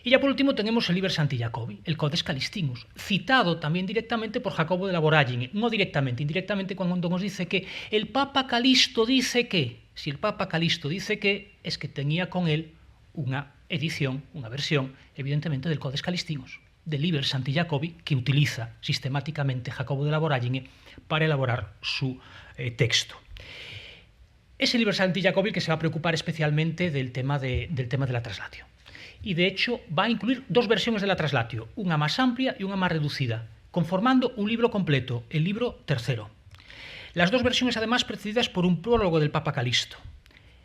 Y ya por último tenemos el Liber Sancti Jacobi, el Codex Calistinus, citado también directamente por Jacobo de la Voragine, no directamente, indirectamente, cuando nos dice que el Papa Calisto dice que, si el Papa Calisto dice que, es que tenía con él una edición, una versión, evidentemente, del Codex Calistinus, del Liber Sancti Jacobi, que utiliza sistemáticamente Jacobo de la Voragine para elaborar su texto. Es el Liber Sancti Jacobi que se va a preocupar especialmente del tema de la traslatio. Y de hecho va a incluir dos versiones de la traslatio, una más amplia y una más reducida, conformando un libro completo, el libro tercero. Las dos versiones además precedidas por un prólogo del Papa Calisto.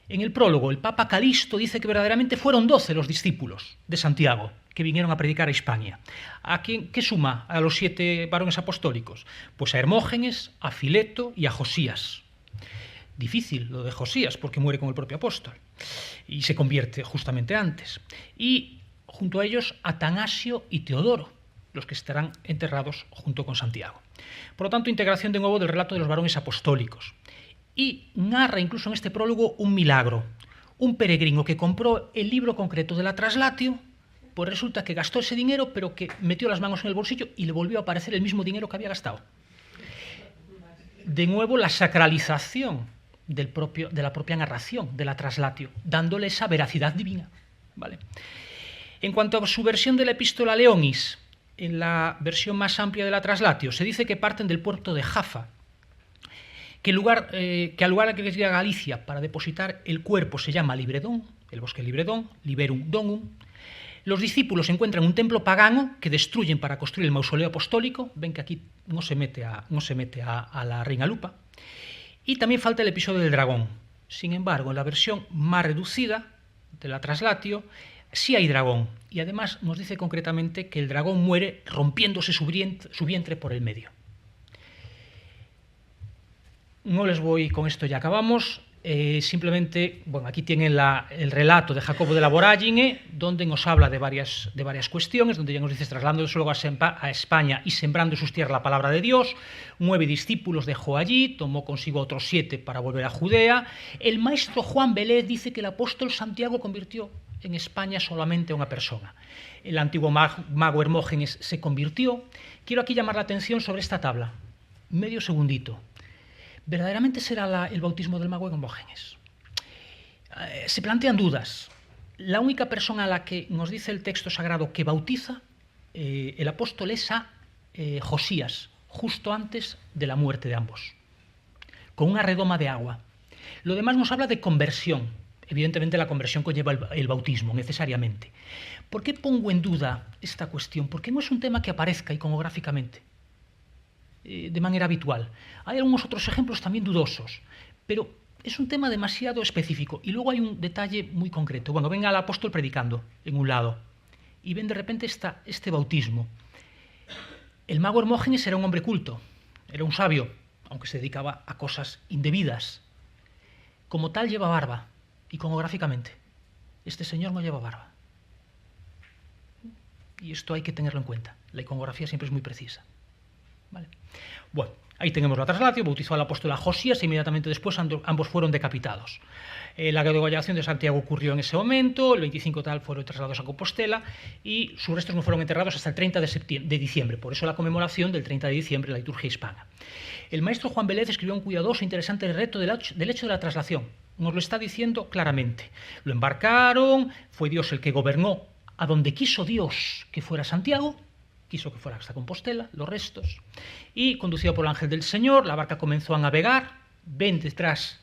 En el prólogo, el Papa Calisto dice que verdaderamente fueron 12 los discípulos de Santiago que vinieron a predicar a Hispania. ¿Qué suma a los 7 varones apostólicos? Pues a Hermógenes, a Fileto y a Josías. Difícil lo de Josías, porque muere con el propio apóstol y se convierte justamente antes. Y junto a ellos Atanasio y Teodoro, los que estarán enterrados junto con Santiago. Por lo tanto, integración de nuevo del relato de los varones apostólicos. Y narra incluso en este prólogo un milagro. Un peregrino que compró el libro concreto de la traslatio, pues resulta que gastó ese dinero, pero que metió las manos en el bolsillo y le volvió a aparecer el mismo dinero que había gastado. De nuevo, la sacralización de la propia narración de la traslatio, dándole esa veracidad divina, ¿vale? En cuanto a su versión de la Epístola Leonis, en la versión más amplia de la traslatio, se dice que parten del puerto de Jaffa, que al lugar al que llega Galicia para depositar el cuerpo se llama Libredón, el bosque Libredón, Liberum Donum. Los discípulos encuentran un templo pagano que destruyen para construir el mausoleo apostólico. Ven que aquí no se mete a la reina Lupa. Y también falta el episodio del dragón. Sin embargo, en la versión más reducida de la traslatio sí hay dragón. Y además nos dice concretamente que el dragón muere rompiéndose su vientre por el medio. No les voy, con esto ya acabamos. Simplemente, aquí tienen el relato de Jacobo de la Voragine, donde nos habla de varias cuestiones, donde ya nos dice, trasladándose luego a España y sembrando en sus tierras la palabra de Dios, 9 discípulos dejó allí, tomó consigo otros 7 para volver a Judea. El maestro Juan Vélez dice que el apóstol Santiago convirtió en España solamente a una persona. El antiguo mago Hermógenes se convirtió. Quiero aquí llamar la atención sobre esta tabla, medio segundito. ¿Verdaderamente será el bautismo del mago Hermógenes? Se plantean dudas. La única persona a la que nos dice el texto sagrado que bautiza el apóstol es a Josías, justo antes de la muerte de ambos, con una redoma de agua. Lo demás nos habla de conversión. Evidentemente la conversión conlleva el bautismo, necesariamente. ¿Por qué pongo en duda esta cuestión? Porque no es un tema que aparezca iconográficamente de manera habitual. Hay algunos otros ejemplos también dudosos, pero es un tema demasiado específico. Y luego hay un detalle muy concreto. Ven al apóstol predicando en un lado y ven de repente este bautismo. El mago Hermógenes era un hombre culto, era un sabio, aunque se dedicaba a cosas indebidas. Como tal lleva barba, iconográficamente. Este señor no lleva barba. Y esto hay que tenerlo en cuenta. La iconografía siempre es muy precisa. ¿Vale? Bueno, ahí tenemos la traslatio, bautizó al apóstol a Josías e inmediatamente después ambos fueron decapitados. La degollación de Santiago ocurrió en ese momento, el 25 tal fueron trasladados a Compostela y sus restos no fueron enterrados hasta el 30 de diciembre, por eso la conmemoración del 30 de diciembre, la liturgia hispana. El maestro Juan Vélez escribió un cuidadoso e interesante reto del hecho de la traslación. Nos lo está diciendo claramente. Lo embarcaron, fue Dios el que gobernó a donde quiso Dios que fuera Santiago, quiso que fuera hasta Compostela, los restos, y conducido por el ángel del Señor, la barca comenzó a navegar. Ven detrás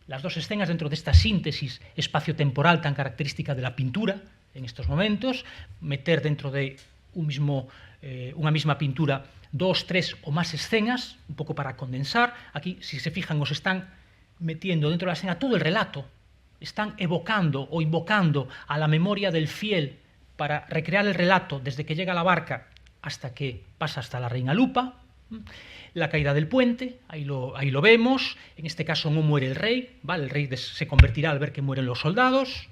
las dos escenas dentro de esta síntesis espacio-temporal tan característica de la pintura en estos momentos, meter dentro de una misma pintura 2, 3 o más escenas, un poco para condensar. Aquí, si se fijan, nos están metiendo dentro de la escena todo el relato están evocando o invocando a la memoria del fiel para recrear el relato desde que llega a la barca hasta que pasa hasta la Reina Lupa. La caída del puente, ahí lo vemos. En este caso no muere el rey, ¿vale? El rey se convertirá al ver que mueren los soldados.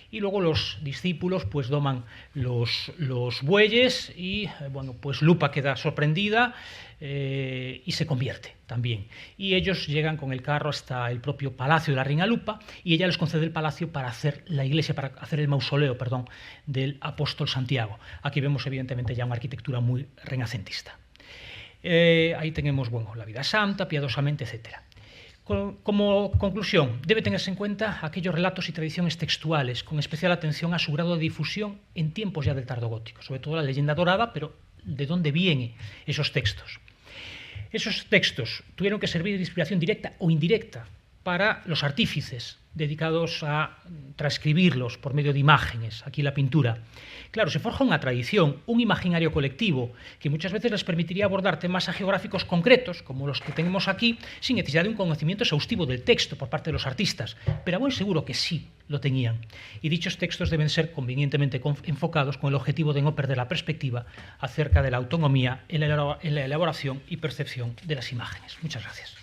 Y luego los discípulos pues doman los bueyes y bueno, pues Lupa queda sorprendida y se convierte también. Y ellos llegan con el carro hasta el propio palacio de la Reina Lupa y ella les concede el palacio para hacer la iglesia, para hacer el mausoleo, perdón, del apóstol Santiago. Aquí vemos evidentemente ya una arquitectura muy renacentista. Ahí tenemos, bueno, la vida santa, piadosamente, etcétera. Como conclusión, debe tenerse en cuenta aquellos relatos y tradiciones textuales, con especial atención a su grado de difusión en tiempos ya del tardogótico, sobre todo la leyenda dorada, pero ¿de dónde vienen esos textos? Esos textos tuvieron que servir de inspiración directa o indirecta para los artífices dedicados a transcribirlos por medio de imágenes, aquí la pintura. Claro, se forja una tradición, un imaginario colectivo, que muchas veces les permitiría abordar temas geográficos concretos, como los que tenemos aquí, sin necesidad de un conocimiento exhaustivo del texto por parte de los artistas, pero a buen seguro que sí lo tenían. Y dichos textos deben ser convenientemente enfocados con el objetivo de no perder la perspectiva acerca de la autonomía en la elaboración y percepción de las imágenes. Muchas gracias.